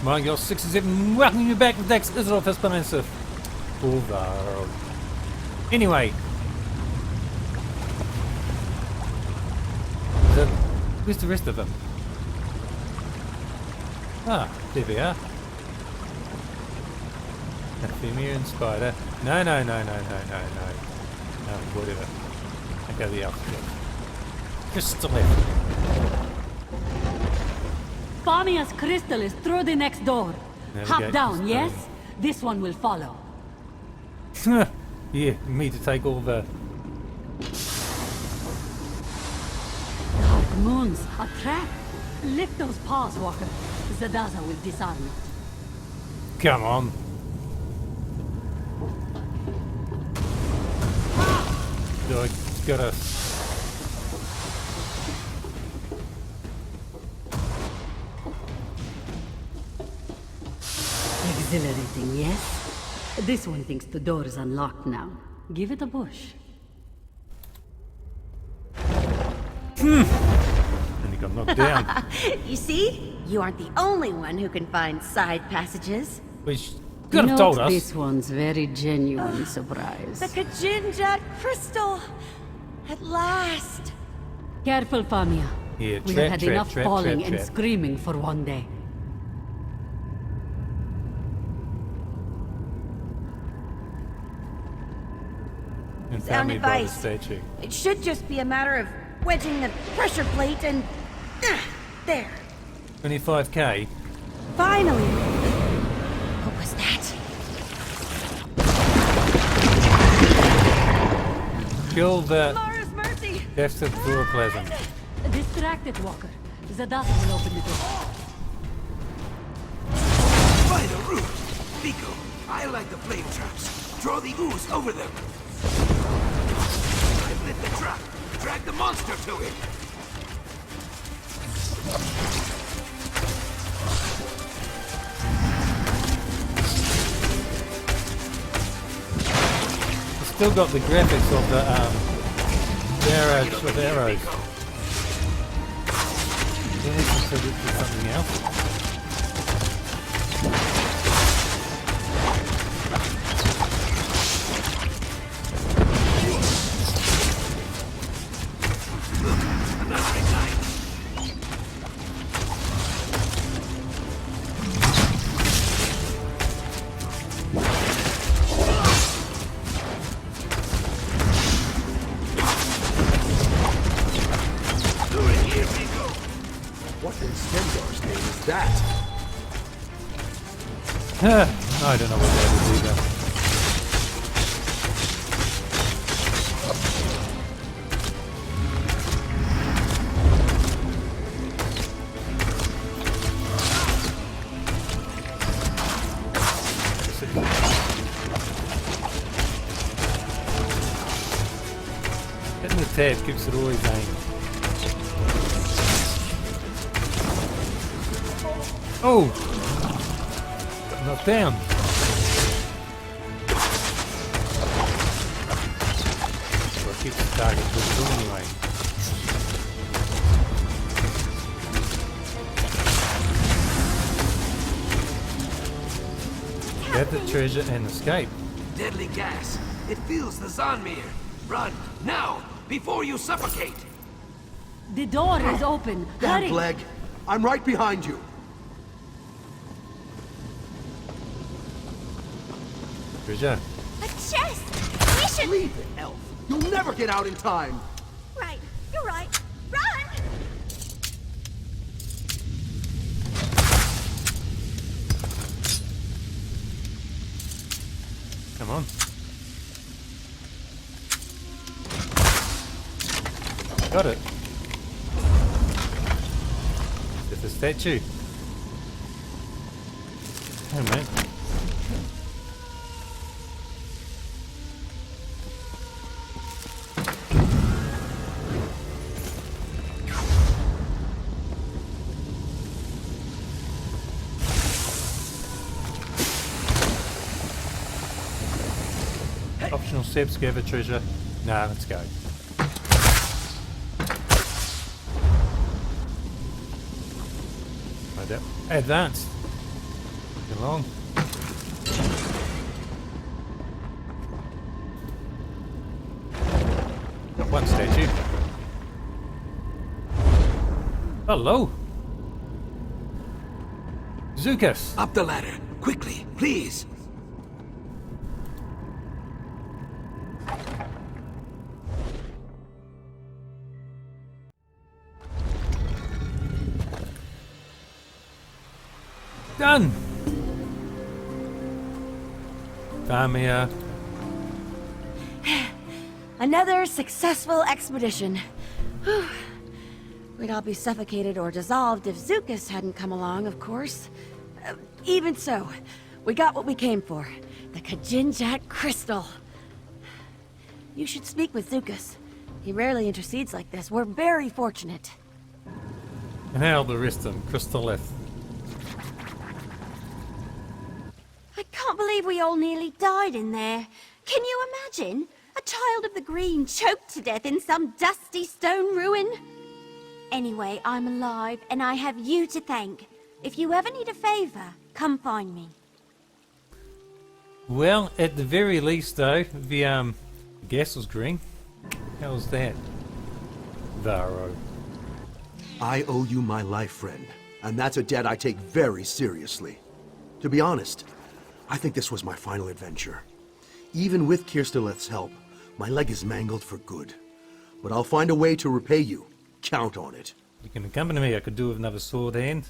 smilejos67, welcome you back with Dax Isidoreth Hispalensis. Over. Anyway. Where's the rest of them? Ah, there we are. Famia and Spider. No. No, whatever. I go the alphabet. Just to left. Famia's crystal is through the next door. Hop down, yes? This one will follow. Yeah, me to take all the... Dark moons, a trap. Lift those paws, Walker. Zadaza will disarm it. Come on. So I gotta... Exhilarating, yes? This one thinks the door is unlocked now. Give it a push. And he got knocked down. You see? You aren't the only one who can find side passages. Which could have told us. This one's very genuine surprise. The Kajin-Jat crystal! At last! Careful, Famia. Yeah, We have had enough falling and screaming for one day. And Sound Famia by the advice. statue. It should just be a matter of wedging the pressure plate and... there. 25k. Finally! What was that? Kill the Mara's mercy! defensive fluoroplasm. Distract it, Walker. Zadaza will open the door. By the root! Nico, I like the flame traps. Draw the ooze over them. I've lit the trap. Drag the monster to it. Still got the graphics of the arrows with arrows. Then it's considered for something else. I don't know what that is either. Hitting the tab keeps it always aimed. Oh! Knocked down. So it keeps the target visible anyway. Get the treasure and escape. Deadly gas. It fills the Zanmir. Run, now, before you suffocate. The door is open. Damn, Hurry! Bleg. I'm right behind you. Treasure. A chest! We should... Leave it, elf. You'll never get out in time. Right, you're right. Run! Come on. Got it. It's a statue. Oh man. Optional steps, gather treasure. Nah, let's go. Advanced. Get along. Got one statue. Hello. Zukas. Up the ladder, quickly, please. Done. Famia. Another successful expedition. Whew. We'd all be suffocated or dissolved if Zukas hadn't come along, of course. Even so, we got what we came for. The Kajin-Jat crystal. You should speak with Zukas. He rarely intercedes like this. We're very fortunate. And how the rest of them, Crystalleth. I can't believe we all nearly died in there. Can you imagine? A child of the green choked to death in some dusty stone ruin? Anyway, I'm alive, and I have you to thank. If you ever need a favor, come find me. Well, at the very least, though, the gas was green. How was that? Varro. I owe you my life, friend, and that's a debt I take very seriously. To be honest, I think this was my final adventure. Even with Kirsteleth's help, my leg is mangled for good. But I'll find a way to repay you. Count on it. You can accompany me. I could do with another sword hand.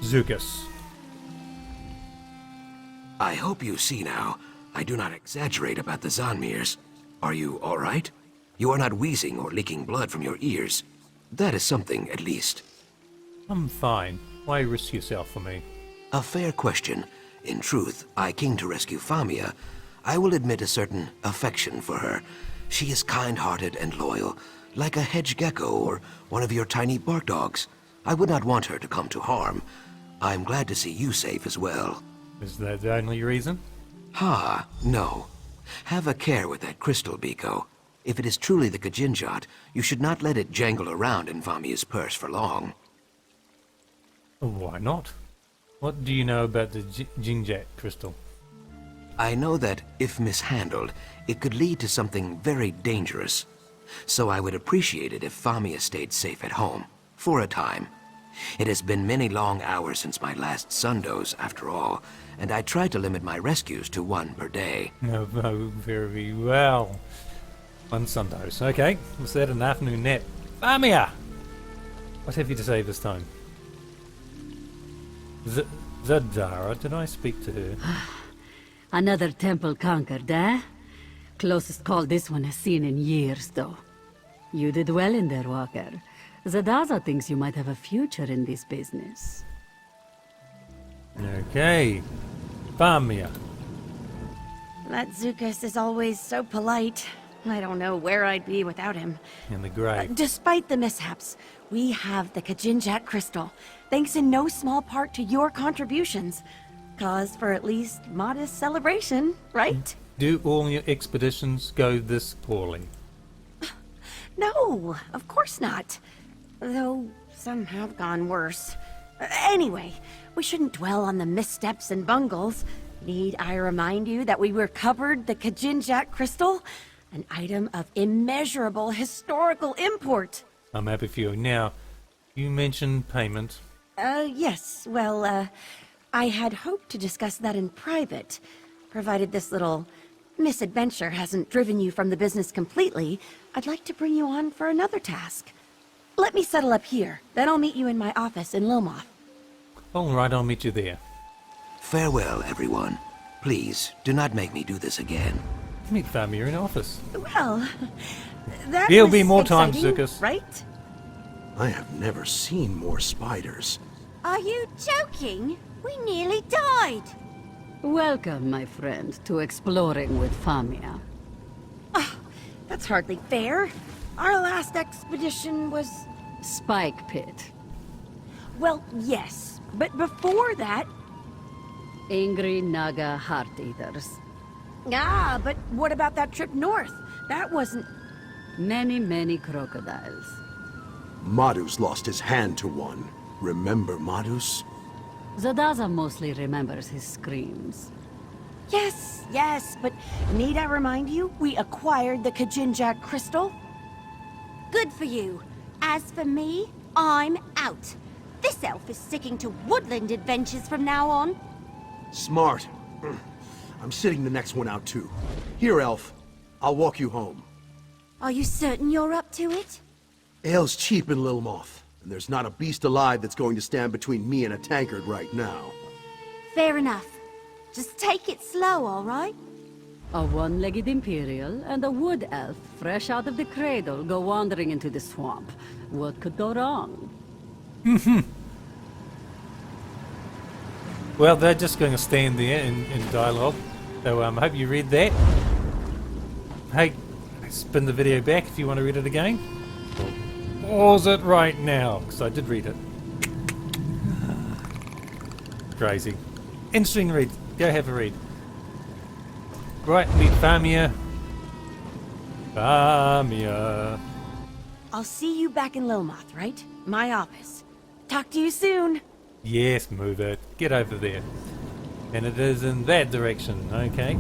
Zukas. I hope you see now, I do not exaggerate about the Zanmirs. Are you all right? You are not wheezing or leaking blood from your ears. That is something, at least. I'm fine. Why risk yourself for me? A fair question. In truth, I came to rescue Famia. I will admit a certain affection for her. She is kind-hearted and loyal, like a hedge gecko or one of your tiny bark dogs. I would not want her to come to harm. I'm glad to see you safe as well. Is that the only reason? Ha, no. Have a care with that crystal, Biko. If it is truly the Kajin-Jat, you should not let it jangle around in Famia's purse for long. Why not? What do you know about the Kajin-Jat crystal? I know that, if mishandled, it could lead to something very dangerous. So I would appreciate it if Famia stayed safe at home, for a time. It has been many long hours since my last sundoze, after all, and I try to limit my rescues to one per day. Oh, very well. One sundoze. Okay, was that an afternoon nap? Famia! What have you to say this time? Zadara, did I speak to her? Another temple conquered, eh? Closest call this one has seen in years, though. You did well in there, Walker. Zadaza thinks you might have a future in this business. Okay. Famia. That Zukas is always so polite. I don't know where I'd be without him. In the grave. Despite the mishaps, we have the Kajin-Jat crystal, thanks in no small part to your contributions. Cause for at least modest celebration, right? Do all your expeditions go this poorly? No, of course not. Though some have gone worse. Anyway, we shouldn't dwell on the missteps and bungles. Need I remind you that we recovered the Kajin-Jat crystal? An item of immeasurable historical import. I'm happy for you. Now, you mentioned payment. Yes. Well, I had hoped to discuss that in private. Provided this little misadventure hasn't driven you from the business completely, I'd like to bring you on for another task. Let me settle up here, then I'll meet you in my office in Lomoth. Alright, I'll meet you there. Farewell, everyone. Please, do not make me do this again. Meet Famia in office. Well, that There'll was be more time, exciting, Zukas. right? I have never seen more spiders. Are you joking? We nearly died. Welcome, my friend, to exploring with Famia. That's hardly fair. Our last expedition was... Spike Pit. Well, yes. But before that... Angry Naga Heart Eaters. Ah, but what about that trip north? That wasn't... Many, many crocodiles. Madhu's lost his hand to one. Remember Madus? Zadaza mostly remembers his screams. Yes, yes, but need I remind you, we acquired the Kajin-Jat crystal? Good for you. As for me, I'm out. This elf is sticking to woodland adventures from now on. Smart. I'm sitting the next one out too. Here, elf. I'll walk you home. Are you certain you're up to it? Ale's cheap in Lilmoth, and there's not a beast alive that's going to stand between me and a tankard right now. Fair enough. Just take it slow, all right? A one-legged Imperial and a wood elf fresh out of the cradle go wandering into the swamp. What could go wrong? Well, they're just going to stand there in dialogue. So I hope you read that. Hey, spin the video back if you want to read it again. Or pause it right now, because I did read it. Crazy. Interesting read. Go have a read. Right, meet Famia. Famia. I'll see you back in Lilmoth, right? My office. Talk to you soon. Yes, move it. Get over there. And it is in that direction, okay?